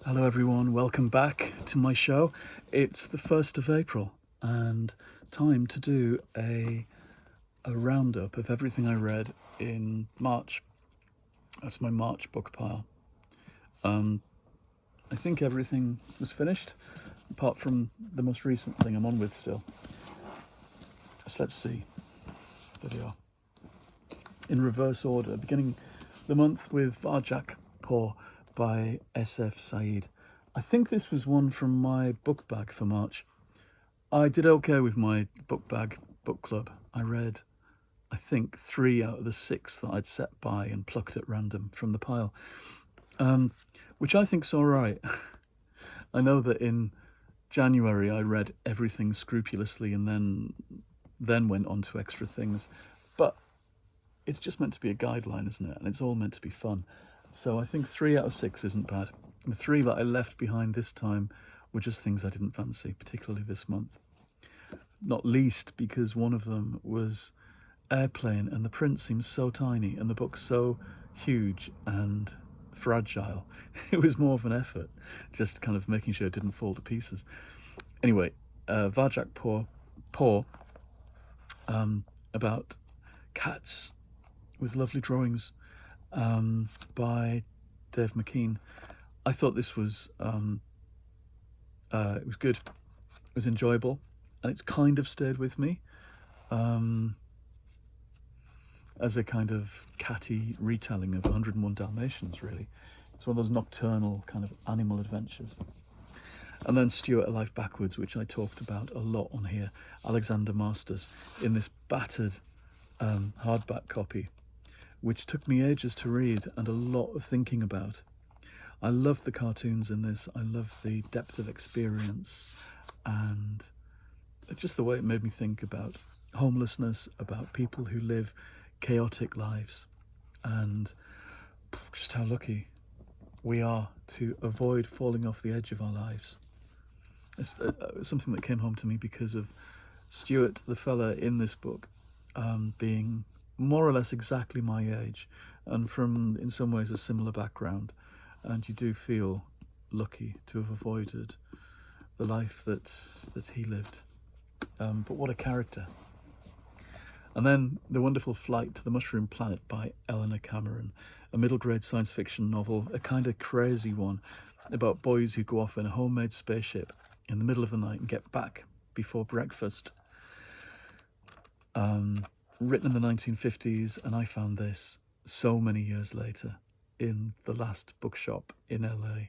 Hello, everyone. Welcome back to my show. It's the 1st of April and time to do a roundup of everything I read in March. That's my March book pile. I think everything was finished apart from the most recent thing I'm on with still. So let's see. There we are. In reverse order, beginning the month with Varjak Paw by S.F. Said. I think this was one from my book bag for March. I did okay with my book bag book club. I read, I think, 3 out of the 6 that I'd set by and plucked at random from the pile, which I think's all right. I know that in January I read everything scrupulously and then went on to extra things, but it's just meant to be a guideline, isn't it? And it's all meant to be fun. So I think 3 out of 6 isn't bad. The 3 that I left behind this time were just things I didn't fancy, particularly this month. Not least because one of them was Airplane, and the print seems so tiny and the book so huge and fragile. It was more of an effort, just kind of making sure it didn't fall to pieces. Anyway, Varjak Paw, about cats with lovely drawings by Dave McKean. I thought this was it was good, it was enjoyable, and it's kind of stayed with me as a kind of catty retelling of 101 Dalmatians, really. It's one of those nocturnal kind of animal adventures. And then Stuart, A Life Backwards, which I talked about a lot on here, Alexander Masters, in this battered hardback copy, which took me ages to read and a lot of thinking about. I love the cartoons in this. I love the depth of experience and just the way it made me think about homelessness, about people who live chaotic lives, and just how lucky we are to avoid falling off the edge of our lives. It's something that came home to me because of Stuart, the fella in this book, being more or less exactly my age and from, in some ways, a similar background. And you do feel lucky to have avoided the life that he lived. But what a character. And then The Wonderful Flight to the Mushroom Planet by Eleanor Cameron, a middle grade science fiction novel, a kind of crazy one, about boys who go off in a homemade spaceship in the middle of the night and get back before breakfast. Written in the 1950s, and I found this so many years later in the last bookshop in LA,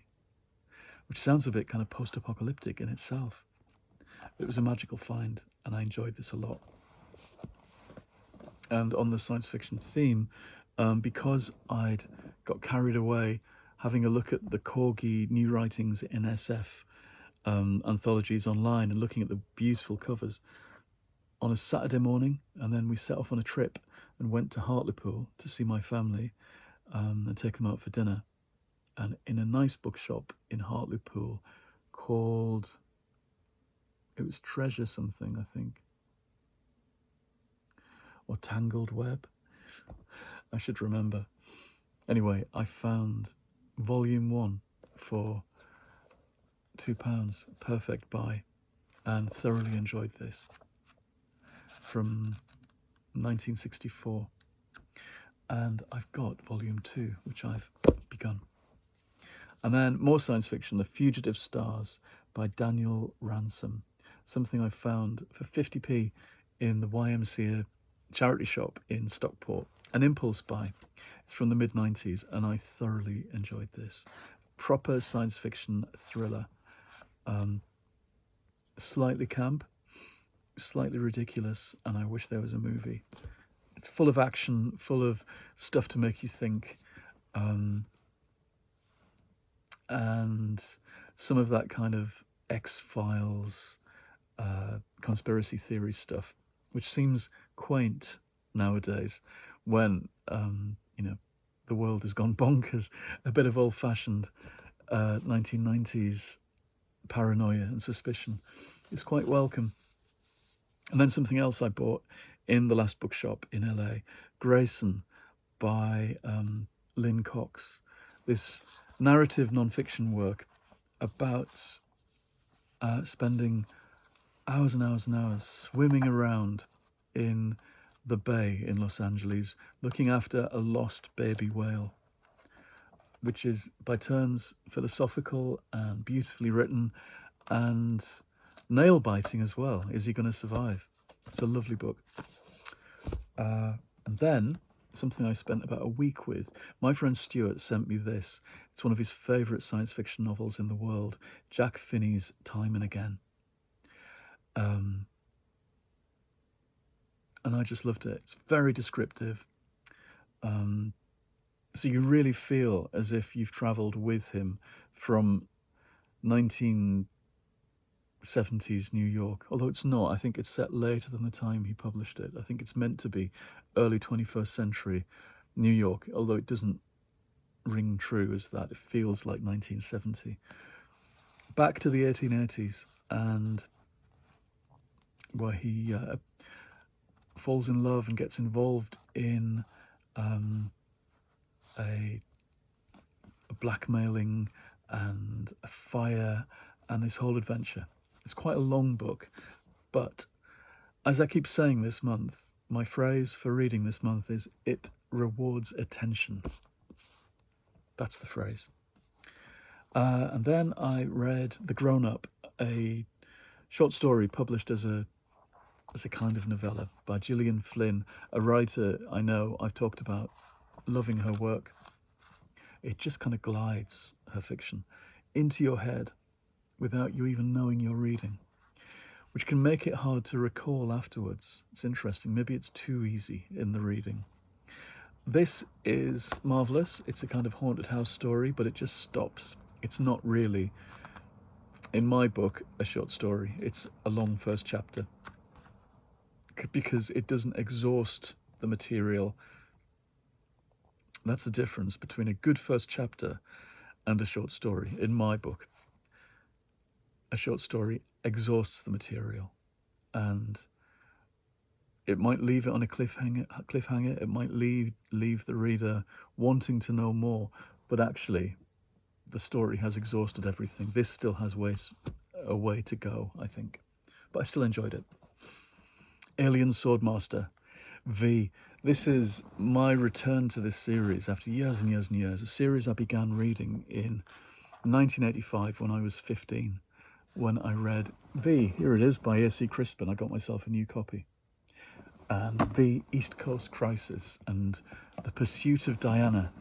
which sounds a bit kind of post-apocalyptic in itself. It was a magical find, and I enjoyed this a lot. And on the science fiction theme, because I'd got carried away having a look at the Corgi new writings in SF anthologies online and looking at the beautiful covers, on a Saturday morning, and then we set off on a trip and went to Hartlepool to see my family and take them out for dinner. And in a nice bookshop in Hartlepool called, it was Treasure something, I think, or Tangled Web, I should remember. Anyway, I found volume 1 for £2, perfect buy, and thoroughly enjoyed this, from 1964. And I've got volume 2, which I've begun. And then more science fiction, The Fugitive Stars by Daniel Ransom, something I found for 50p in the YMCA charity shop in Stockport, an impulse buy. It's from the mid-90s, and I thoroughly enjoyed this. Proper science fiction thriller, slightly camp, slightly ridiculous, and I wish there was a movie. It's full of action, full of stuff to make you think, and some of that kind of X-Files conspiracy theory stuff, which seems quaint nowadays when the world has gone bonkers. A bit of old-fashioned 1990s paranoia and suspicion is quite welcome. And then something else I bought in the last bookshop in LA, Grayson by Lynn Cox, this narrative non-fiction work about spending hours and hours and hours swimming around in the bay in Los Angeles looking after a lost baby whale, which is by turns philosophical and beautifully written and nail biting as well. Is he going to survive? It's a lovely book. And then something I spent about a week with. My friend Stuart sent me this. It's one of his favourite science fiction novels in the world, Jack Finney's Time and Again. And I just loved it. It's very descriptive. So you really feel as if you've travelled with him from 1970s New York, although it's not. I think it's set later than the time he published it. I think it's meant to be early 21st century New York, although it doesn't ring true as that. It feels like 1970. Back to the 1880s, and where he falls in love and gets involved in a blackmailing and a fire and this whole adventure. It's quite a long book, but as I keep saying this month, my phrase for reading this month is it rewards attention. That's the phrase. And then I read The Grown-Up, a short story published as a kind of novella by Gillian Flynn, a writer I know I've talked about, loving her work. It just kind of glides, her fiction, into your head without you even knowing you're reading, which can make it hard to recall afterwards. It's interesting. Maybe it's too easy in the reading. This is marvellous. It's a kind of haunted house story, but it just stops. It's not really, in my book, a short story. It's a long first chapter because it doesn't exhaust the material. That's the difference between a good first chapter and a short story. In my book, a short story exhausts the material, and it might leave it on a cliffhanger. It might leave the reader wanting to know more, but actually the story has exhausted everything. This still has a way to go, I think, but I still enjoyed it. Alien Swordmaster, V. This is my return to this series after years and years and years. A series I began reading in 1985 when I was 15, when I read V. Here it is by A.C. Crispin. I got myself a new copy. And V, East Coast Crisis and The Pursuit of Diana.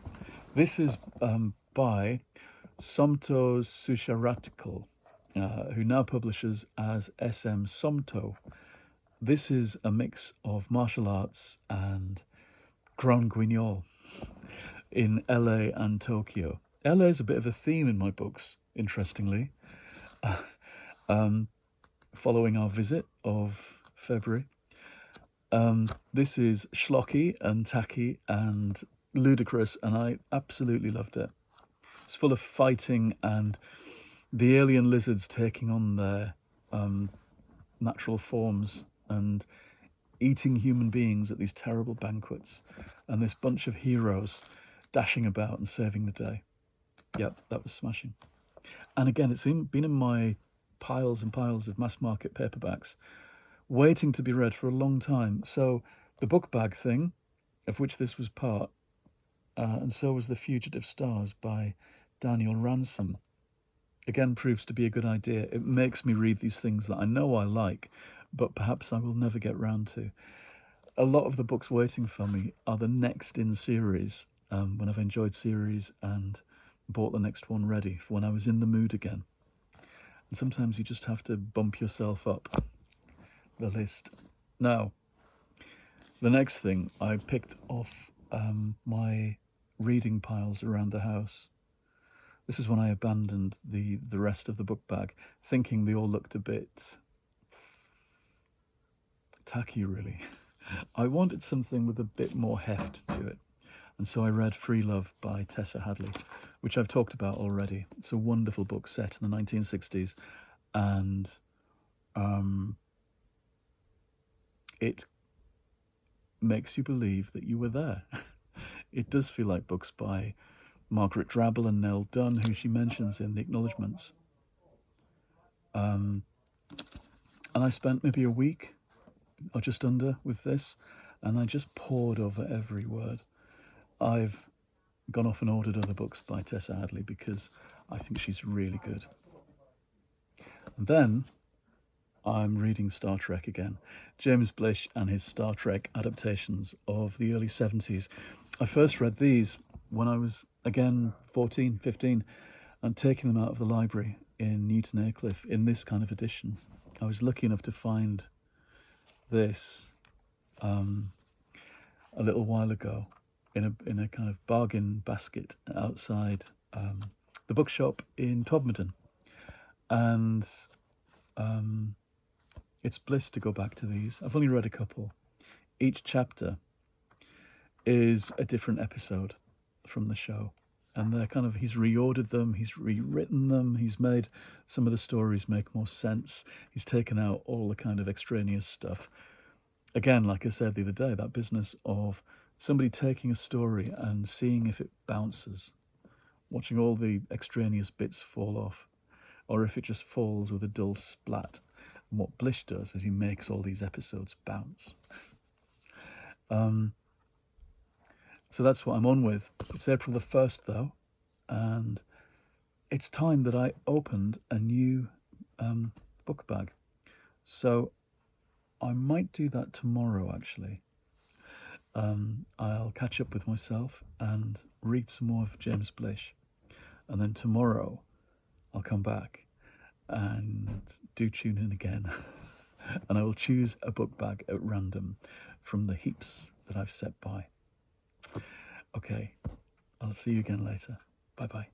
This is by Somto Susharatkal, who now publishes as SM Somto. This is a mix of martial arts and Grand Guignol in LA and Tokyo. LA is a bit of a theme in my books, interestingly. Following our visit of February. This is schlocky and tacky and ludicrous, and I absolutely loved it. It's full of fighting and the alien lizards taking on their natural forms and eating human beings at these terrible banquets, and this bunch of heroes dashing about and saving the day. Yep, that was smashing. And again, it's been in my piles and piles of mass market paperbacks, waiting to be read for a long time. So the book bag thing, of which this was part, and so was The Fugitive Stars by Daniel Ransom, again proves to be a good idea. It makes me read these things that I know I like, but perhaps I will never get round to. A lot of the books waiting for me are the next in series, when I've enjoyed series and bought the next one ready for when I was in the mood again. And sometimes you just have to bump yourself up the list. Now, the next thing I picked off my reading piles around the house. This is when I abandoned the rest of the book bag, thinking they all looked a bit tacky, really. I wanted something with a bit more heft to it. And so I read Free Love by Tessa Hadley, which I've talked about already. It's a wonderful book set in the 1960s, and it makes you believe that you were there. It does feel like books by Margaret Drabble and Nell Dunn, who she mentions in the acknowledgements. And I spent maybe a week or just under with this, and I just pored over every word. I've gone off and ordered other books by Tessa Hadley because I think she's really good. And then I'm reading Star Trek again. James Blish and his Star Trek adaptations of the early 70s. I first read these when I was, again, 14, 15, and taking them out of the library in Newton Aycliffe in this kind of edition. I was lucky enough to find this a little while ago in a kind of bargain basket outside the bookshop in Todmorden. And it's bliss to go back to these. I've only read a couple. Each chapter is a different episode from the show. And they're kind of, he's reordered them, he's rewritten them, he's made some of the stories make more sense. He's taken out all the kind of extraneous stuff. Again, like I said the other day, that business of somebody taking a story and seeing if it bounces, watching all the extraneous bits fall off, or if it just falls with a dull splat. And what Blish does is he makes all these episodes bounce. So that's what I'm on with. It's April the 1st, though, and it's time that I opened a new book bag. So I might do that tomorrow, actually. I'll catch up with myself and read some more of James Blish. And then tomorrow I'll come back and do tune in again. And I will choose a book bag at random from the heaps that I've set by. Okay, I'll see you again later. Bye-bye.